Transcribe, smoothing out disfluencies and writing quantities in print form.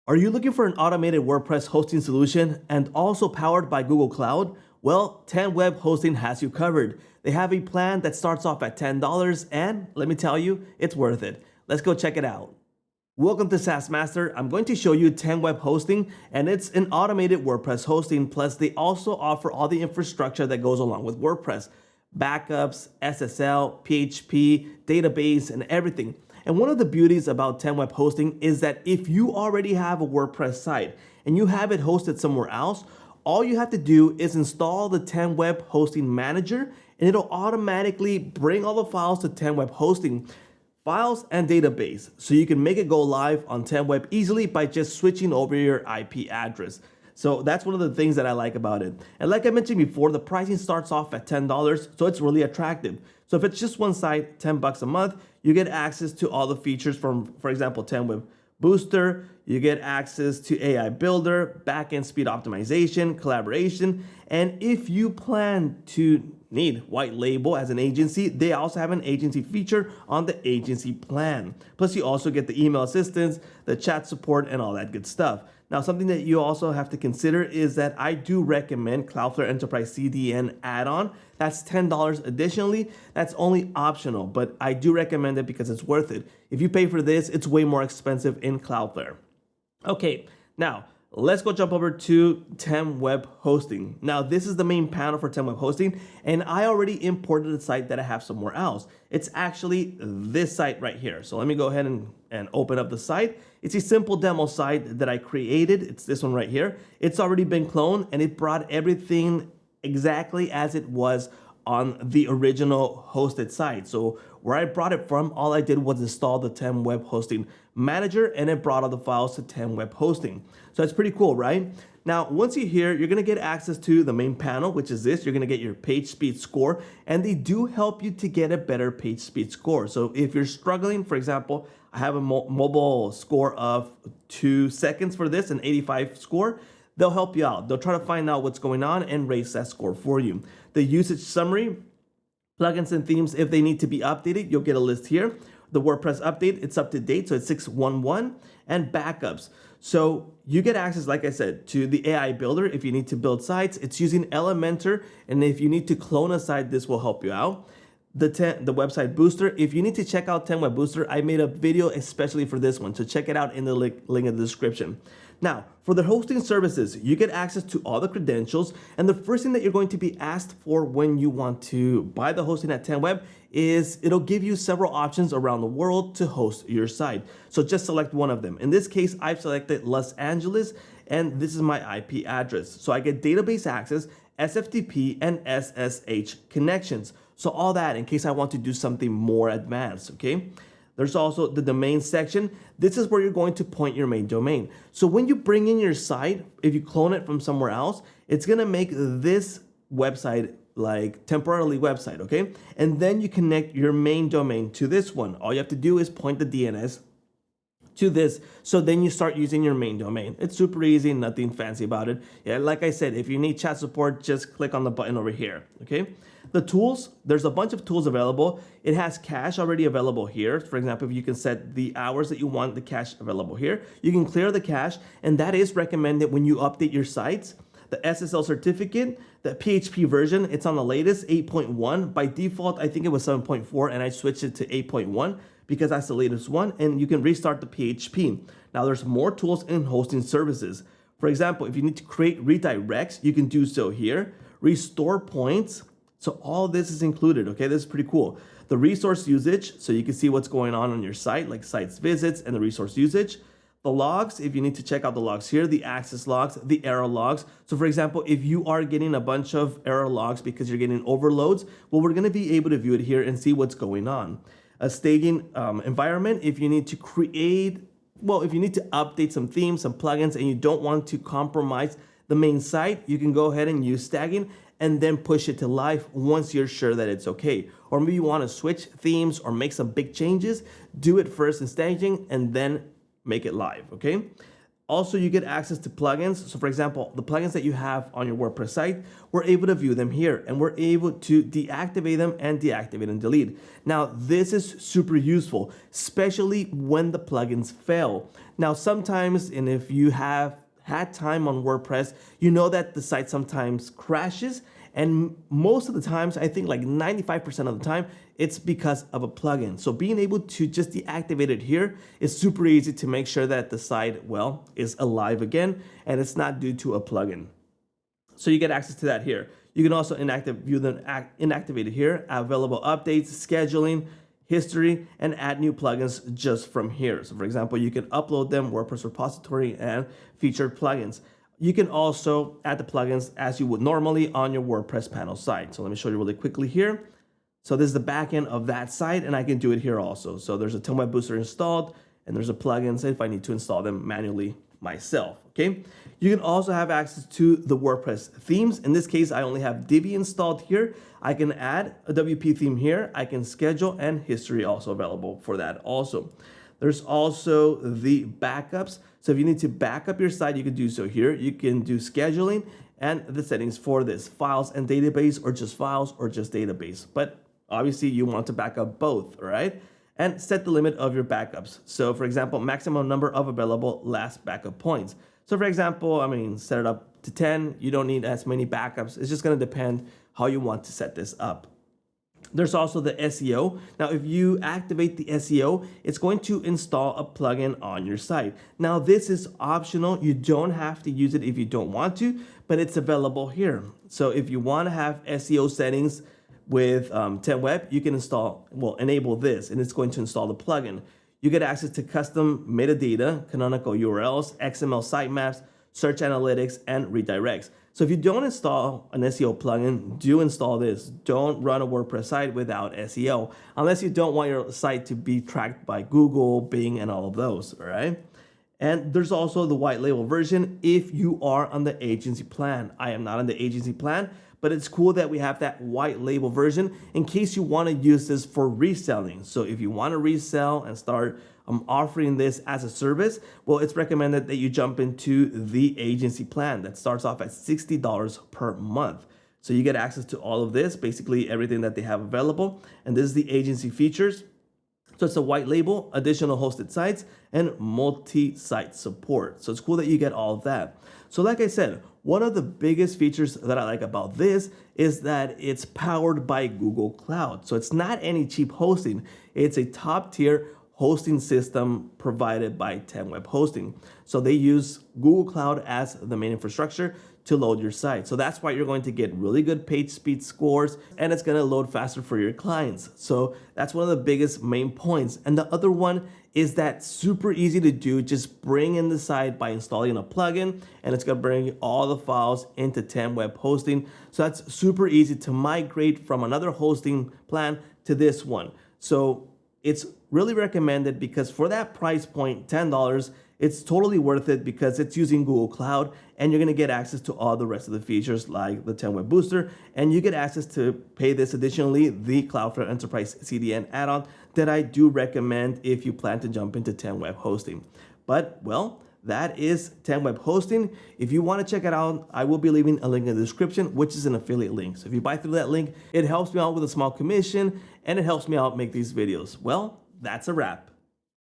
Are you looking for an automated WordPress hosting solution and also powered by Google Cloud? Well, 10 Web Hosting has you covered. They have a plan that starts off at $10, and let me tell you, it's worth it. Let's go check it out. Welcome to SaaS Master. I'm going to show you 10 Web Hosting, and it's an automated WordPress hosting. Plus, they also offer all the infrastructure that goes along with WordPress: backups, SSL, PHP, database, and everything. And one of the beauties about 10 Web Hosting is that if you already have a WordPress site and you have it hosted somewhere else, all you have to do is install the 10 Web Hosting Manager, and it'll automatically bring all the files to 10 Web Hosting, files and database, so you can make it go live on 10 Web easily by just switching over your IP address. So that's one of the things that I like about it. And like I mentioned before, the pricing starts off at $10, so it's really attractive. So if it's just one site, $10 a month, you get access to all the features from, for example, 10 Web Booster. You get access to AI Builder, backend speed optimization, collaboration. And if you plan to need white label as an agency, they also have an agency feature on the agency plan. Plus, you also get the email assistance, the chat support, and all that good stuff. Now, something that you also have to consider is that I do recommend Cloudflare Enterprise CDN add-on. That's $10 additionally. That's only optional, but I do recommend it because it's worth it. If you pay for this, it's way more expensive in Cloudflare. Okay, now let's go jump over to 10 Web Hosting. Now, this is the main panel for 10 Web Hosting, and I already imported a site that I have somewhere else. It's actually this site right here. So let me go ahead and open up the site. It's a simple demo site that I created. It's this one right here. It's already been cloned, and it brought everything exactly as it was on the original hosted site. So where I brought it from, all I did was install the 10 Web Hosting Manager, and it brought all the files to 10 Web Hosting. So it's pretty cool, right? Now, once you're here, you're gonna get access to the main panel, which is this. You're gonna get your page speed score, and they do help you to get a better page speed score. So if you're struggling, for example, I have a mobile score of 2 seconds for this, an 85 score. They'll help you out. They'll try to find out what's going on and raise that score for you. The usage summary, plugins and themes, if they need to be updated, you'll get a list here. The WordPress update, it's up to date, so it's 6.11, and backups. So you get access, like I said, to the AI Builder if you need to build sites. It's using Elementor, and if you need to clone a site, this will help you out. The website booster, if you need to check out 10 Web Booster, I made a video especially for this one, so check it out in the link in the description. Now, for the hosting services, you get access to all the credentials, and the first thing that you're going to be asked for when you want to buy the hosting at 10 Web is it'll give you several options around the world to host your site. So just select one of them. In this case, I've selected Los Angeles, and this is my IP address. So I get database access, SFTP, and SSH connections. So all that in case I want to do something more advanced, okay? There's also the domain section. This is where you're going to point your main domain. So when you bring in your site, if you clone it from somewhere else, it's gonna make this website like temporarily website, okay? And then you connect your main domain to this one. All you have to do is point the DNS to this, so then you start using your main domain. It's super easy, nothing fancy about it. Yeah, like I said, if you need chat support, just click on the button over here, okay? The tools, there's a bunch of tools available. It has cache already available here. For example, if you can set the hours that you want the cache available here, you can clear the cache, and that is recommended when you update your sites. The SSL certificate, the PHP version, it's on the latest 8.1. By default, I think it was 7.4, and I switched it to 8.1 because that's the latest one, and you can restart the PHP. Now, there's more tools in hosting services. For example, if you need to create redirects, you can do so here. Restore points. So all this is included, okay? This is pretty cool. The resource usage, so you can see what's going on your site, like sites visits and the resource usage. The logs, if you need to check out the logs here, the access logs, the error logs. So for example, if you are getting a bunch of error logs because you're getting overloads, well, we're gonna be able to view it here and see what's going on. A staging environment, if you need to create, well, if you need to update some themes, some plugins, and you don't want to compromise the main site, you can go ahead and use staging and then push it to live once you're sure that it's okay. Or maybe you want to switch themes or make some big changes, do it first in staging and then make it live, okay? Also, you get access to plugins. So for example, the plugins that you have on your WordPress site, we're able to view them here, and we're able to deactivate them and deactivate and delete. Now, this is super useful, especially when the plugins fail. Now, sometimes, and if you have had time on WordPress, you know that the site sometimes crashes. And most of the times, I think like 95% of the time, it's because of a plugin. So being able to just deactivate it here is super easy to make sure that the site, well, is alive again, and it's not due to a plugin. So you get access to that here. You can also view them inactivated here, available updates, scheduling, history, and add new plugins just from here. So for example, you can upload them, WordPress repository, and featured plugins. You can also add the plugins as you would normally on your WordPress panel site. So let me show you really quickly here. So this is the backend of that site, and I can do it here also. So there's a 10 Web Booster installed, and there's a plugin if I need to install them manually myself, okay? You can also have access to the WordPress themes. In this case, I only have Divi installed here. I can add a WP theme here. I can schedule, and history also available for that also. There's also the backups. So if you need to back up your site, you can do so here. You can do scheduling and the settings for this, files and database, or just files, or just database. But obviously you want to back up both, right? And set the limit of your backups. So for example, maximum number of available last backup points. So for example, set it up to 10. You don't need as many backups. It's just gonna depend how you want to set this up. There's also the SEO. Now, if you activate the SEO, it's going to install a plugin on your site. Now, this is optional. You don't have to use it if you don't want to, but it's available here. So if you want to have SEO settings with 10 Web, you can enable this, and it's going to install the plugin. You get access to custom metadata, canonical URLs, XML sitemaps, search analytics, and redirects. So if you don't install an SEO plugin, do install this. Don't run a WordPress site without SEO, unless you don't want your site to be tracked by Google, Bing, and all of those, all right? And there's also the white label version if you are on the agency plan. I am not on the agency plan, but it's cool that we have that white label version in case you want to use this for reselling. So if you want to resell and start offering this as a service, well, it's recommended that you jump into the agency plan that starts off at $60 per month. So you get access to all of this, basically everything that they have available. And this is the agency features. So it's a white label, additional hosted sites, and multi-site support. So it's cool that you get all of that. So like I said, one of the biggest features that I like about this is that it's powered by Google Cloud. So it's not any cheap hosting. It's a top tier hosting system provided by 10 Web Hosting. So they use Google Cloud as the main infrastructure to load your site. So that's why you're going to get really good page speed scores, and it's going to load faster for your clients. So that's one of the biggest main points. And the other one is that super easy to do. Just bring in the site by installing a plugin, and it's going to bring all the files into 10 Web Hosting. So that's super easy to migrate from another hosting plan to this one. So it's really recommended because for that price point, $10, it's totally worth it because it's using Google Cloud, and you're gonna get access to all the rest of the features like the 10 Web Booster, and you get access to pay this additionally, the Cloudflare Enterprise CDN add-on that I do recommend if you plan to jump into 10 Web Hosting. But well, that is 10 Web Hosting. If you want to check it out, I will be leaving a link in the description, which is an affiliate link. So if you buy through that link, it helps me out with a small commission, and it helps me out make these videos. Well, that's a wrap.